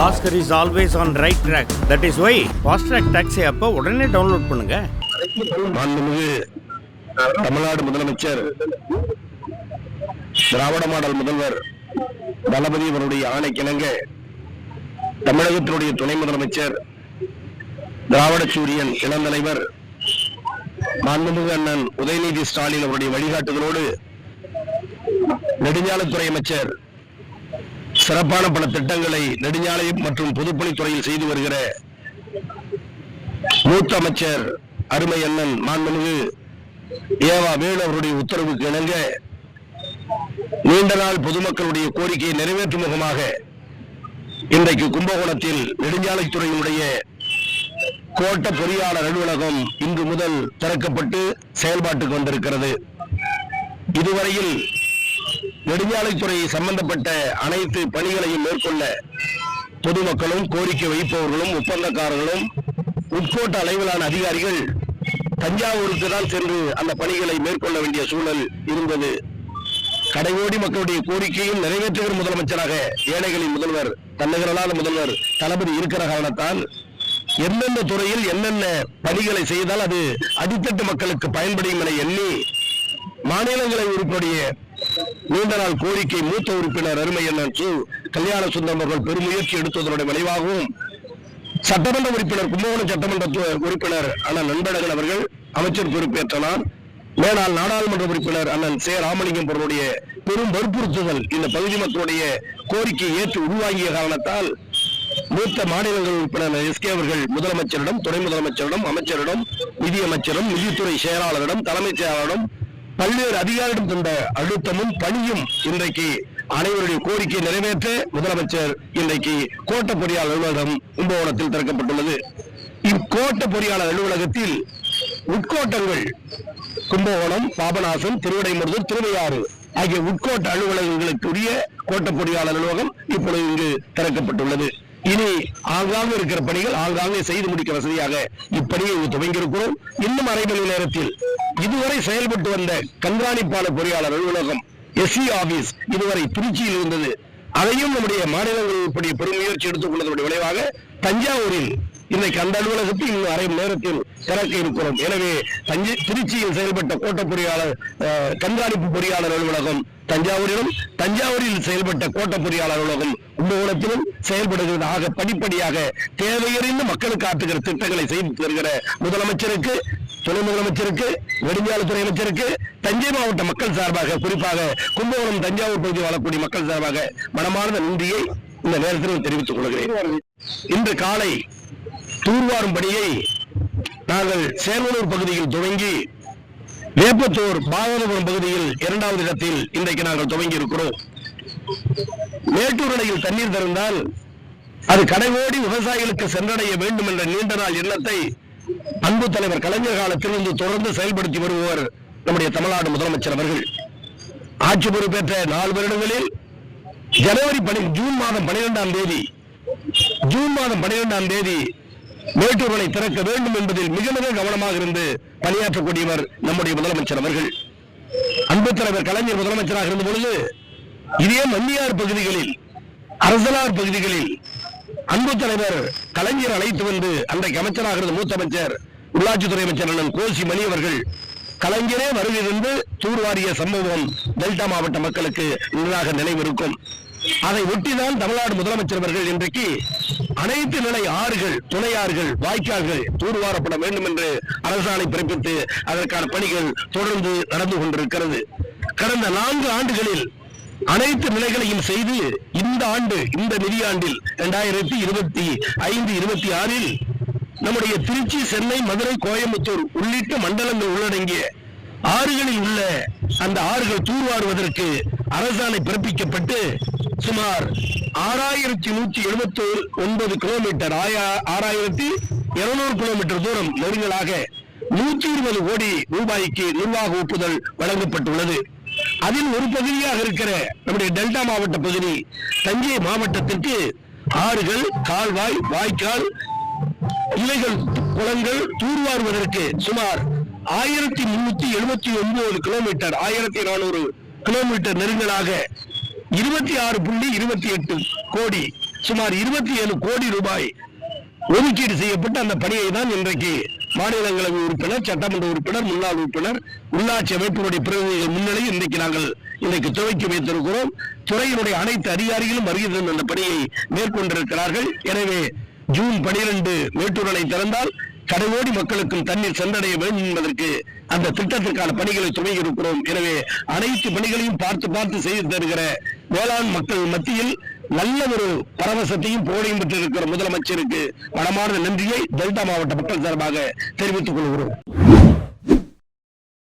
Oscar is always on right track. That is why Fast Track Taxi அப்ப உடனே download பண்ணுங்க. மாண்புமிகு தமிழ்நாடு முதலமைச்சர் திராவிட மாடல் முதல்வர் தளபதி அவருடைய ஆணைக்கிணங்க தமிழகத்தினுடைய துணை முதலமைச்சர் திராவிட சூரியன் இளந்தலைவர் மாண்புமிகு அண்ணன் உதயநிதி ஸ்டாலின் அவருடைய வழிகாட்டுதலோடு நெடுஞ்சாலைத்துறை அமைச்சர் சிறப்பான பல திட்டங்களை நெடுஞ்சாலை மற்றும் பொதுப்பணித்துறையில் செய்து வருகிற மூத்த அமைச்சர் அருமை அண்ணன் மாண்புமிகு ஏவா வேலு அவருடைய உத்தரவுக்கு இணங்க நீண்ட நாள் பொதுமக்களுடைய கோரிக்கையை நிறைவேற்றும் முகமாக இன்றைக்கு கும்பகோணத்தில் நெடுஞ்சாலைத்துறையினுடைய கோட்ட பொறியாளர் அலுவலகம் இன்று முதல் திறக்கப்பட்டு செயல்பாட்டுக்கு வந்திருக்கிறது. இதுவரையில் நெடுஞ்சாலைத்துறை சம்பந்தப்பட்ட அனைத்து பணிகளையும் மேற்கொள்ள பொதுமக்களும் கோரிக்கை வைப்பவர்களும் ஒப்பந்தக்காரர்களும் உட்கோட்ட அளவிலான அதிகாரிகள் தஞ்சாவூருக்கு தான் சென்று அந்த பணிகளை மேற்கொள்ள வேண்டிய சூழல் இருந்தது. கடைகோடி மக்களுடைய கோரிக்கையும் நிறைவேற்றுகிற முதலமைச்சராக ஏழைகளின் முதல்வர் தன்னிகரலான முதல்வர் தளபதி இருக்கிற காரணத்தால் எந்தெந்த துறையில் என்னென்ன பணிகளை செய்தால் அது அடித்தட்டு மக்களுக்கு பயன்படும் என எண்ணி மாநிலங்களவை உறுப்பினுடைய நீண்ட நாள் கோரிக்கை மூத்த உறுப்பினர் அருமை அண்ணன் கல்யாண சுந்தரம் அவர்கள் பெருமுயற்சி எடுத்ததனுடைய விளைவாகவும் சட்டமன்ற உறுப்பினர் கும்பகோணம் சட்டமன்ற உறுப்பினர் அண்ணன் நண்பழகன் அவர்கள் அமைச்சர் பொறுப்பேற்றனர். மேலாள் நாடாளுமன்ற உறுப்பினர் அண்ணன் ராமலிங்கம் அவர்களுடைய பெரும் வற்புறுத்துதல் இந்த பகுதி மக்களுடைய கோரிக்கையை ஏற்று உருவாகிய காரணத்தால் மூத்த மாநிலங்கள் உறுப்பினர் எஸ்கே அவர்கள் முதலமைச்சரிடம் துணை முதலமைச்சரிடம் அமைச்சரிடம் நிதியமைச்சரும் நிதித்துறை செயலாளரிடம் தலைமைச் செயலாளரிடம் பல்வேறு அதிகாரிடம் தந்த அழுத்தமும் பணியும் இன்றைக்கு அனைவருடைய கோரிக்கை நிறைவேற்ற முதலமைச்சர் இன்றைக்கு கோட்ட பொறியாளர் அலுவலகம் கும்பகோணத்தில் திறக்கப்பட்டுள்ளது. இக்கோட்ட பொறியாளர் அலுவலகத்தில் உட்கோட்டங்கள் கும்பகோணம், பாபநாசம், திருவிடைமருதூர், திருவையாறு ஆகிய உட்கோட்ட அலுவலகங்களுக்குரிய கோட்ட பொறியாளர் அலுவலகம் இப்பொழுது இங்கு திறக்கப்பட்டுள்ளது. இனி ஆங்காங்க இருக்கிற பணிகள் ஆங்காங்கே செய்து முடிக்க வசதியாக இப்பணியை துவங்கியிருக்கிறோம். இன்னும் அரை மணி நேரத்தில் இதுவரை செயல்பட்டு வந்த கண்காணிப்பாளர் பொறியாளர் அலுவலகம் எஸ்சி ஆபீஸ் இதுவரை திருச்சியில் இருந்தது. அதையும் நம்முடைய மாநிலங்களுடைய பெருமுயற்சி எடுத்துக் கொண்டதனுடைய விளைவாக தஞ்சாவூரில் இன்றைக்கு அந்த அலுவலகத்தில் இன்னும் அரை மணி நேரத்தில் திறக்க இருக்கிறோம். எனவே திருச்சியில் செயல்பட்ட கோட்ட பொறியாளர் கண்காணிப்பு பொறியாளர் அலுவலகம் தஞ்சாவூரிலும், தஞ்சாவூரில் செயல்பட்ட கோட்ட பொறியாளர் அலுவலகம் கும்பகோணத்திலும் செயல்படுகிறது. ஆக படிப்படியாக தேவையறிந்து மக்களுக்கு ஆற்றுகிற திட்டங்களை செய்து வருகிற முதலமைச்சருக்கு, துணை முதலமைச்சருக்கு, நெடுஞ்சாலைத்துறை அமைச்சருக்கு தஞ்சை மாவட்ட மக்கள் சார்பாக, குறிப்பாக கும்பகோணம் தஞ்சாவூர் பகுதியில் வாழக்கூடிய மக்கள் சார்பாக மனமார்ந்த நன்றியை இந்த நேரத்தில் தெரிவித்துக் கொள்கிறேன். இன்று காலை தூர்வாரும் பணியை நாங்கள் சேர்வனூர் பகுதியில் துவங்கி வேப்பத்தூர் பாகவதபுரம் பகுதியில் இரண்டாவது இடத்தில் இன்றைக்கு நாங்கள் துவங்கி இருக்கிறோம். மேட்டூர் அணையில் தண்ணீர் திறந்தால் அது கடைகோடி விவசாயிகளுக்கு சென்றடைய வேண்டும் என்ற நீண்ட நாள் எண்ணத்தை அன்பு தலைவர் கலைஞர் காலத்திலிருந்து தொடர்ந்து செயல்படுத்தி வருபவர் நம்முடைய தமிழ்நாடு முதலமைச்சர் அவர்கள். ஆட்சி பொறுப்பேற்ற 4 வருடங்களில் ஜூன் மாதம் 12ஆம் தேதி மேட்டூர் அணை திறக்க வேண்டும் என்பதில் மிக மிக கவனமாக இருந்து பணியாற்றக்கூடியவர் நம்முடைய முதலமைச்சர் அவர்கள். அன்பு தலைவர் கலைஞர் முதலமைச்சராக இருந்த பொழுது இதே மன்னியார் பகுதிகளில், அரசலார் பகுதிகளில் அன்பு தலைவர் கலைஞர் அழைத்து வந்து அன்றைக்கு அமைச்சராக இருந்த மூத்த அமைச்சர் உள்ளாட்சித்துறை அமைச்சர் அண்ணன் கோசி மணி அவர்கள் கலைஞரே வருகிறது தூர்வாரிய சம்பவம் டெல்டா மாவட்ட மக்களுக்கு இன்னதாக நினைவிருக்கும். அதை ஒட்டிதான் தமிழ்நாடு முதலமைச்சர் அவர்கள் இன்றைக்கு அனைத்து நிலை ஆறுகள், துணையாறுகள், வாய்க்கால்கள் தூர்வாரப்பட வேண்டும் என்று அரசாணை பிறப்பித்து அதற்கான பணிகள் தொடர்ந்து நடந்து கொண்டிருக்கிறது. கடந்த 4 ஆண்டுகளில் அனைத்து நிலைகளையும் செய்து இந்த ஆண்டு, இந்த நிதியாண்டில் 2025-26 நம்முடைய திருச்சி, சென்னை, மதுரை, கோயம்புத்தூர் உள்ளிட்ட மண்டலங்கள் உள்ளடங்கிய ஆறுகளில் உள்ள அந்த ஆறுகள் தூர்வாருவதற்கு அரசாணை பிறப்பிக்கப்பட்டு சுமார் 6179 கிலோமீட்டர், 6200 கிலோமீட்டர் தூரம் நெடுங்களாக 120 கோடி ரூபாய்க்கு நிர்வாக ஒப்புதல் வழங்கப்பட்டுள்ளது. அதில் ஒரு பகுதியாக இருக்கிற நம்முடைய டெல்டா மாவட்ட பகுதி தஞ்சை மாவட்டத்திற்கு ஆறுகள், கால்வாய், வாய்க்கால், இலைகள், குளங்கள் தூர்வாருவதற்கு சுமார் 1379 கிலோமீட்டர், 1400 கிலோமீட்டர் நெருங்கலாக 26.28 கோடி சுமார் 27 கோடி ரூபாய் ஒதுக்கீடு செய்யப்பட்ட அந்த பணியை தான் இன்றைக்கு மாநிலங்களவை உறுப்பினர், சட்டமன்ற உறுப்பினர், முன்னாள் உறுப்பினர், உள்ளாட்சி அமைப்பினுடைய பிரதிநிதிகள் முன்னிலையில் இன்றைக்கு துவக்கி வைத்திருக்கிறோம். துறையினுடைய அனைத்து அதிகாரிகளும் வருகை தந்து அந்த பணியை மேற்கொண்டிருக்கிறார்கள். எனவே ஜூன் 12 மேட்டூர் அணை திறந்தால் கடையோடி மக்களுக்கும் தண்ணீர் சென்றடைய வேண்டும் என்பதற்கு அந்த திட்டத்திற்கான பணிகளை துவங்கி இருக்கிறோம். எனவே அனைத்து பணிகளையும் பார்த்து செய்து தருகிற வேளாண் மக்கள் மத்தியில் நல்ல ஒரு பரவசத்தையும் புகழையும் பெற்றிருக்கிற முதலமைச்சருக்கு மனமார்ந்த நன்றியை டெல்டா மாவட்ட மக்கள் சார்பாக தெரிவித்துக் கொள்கிறோம்.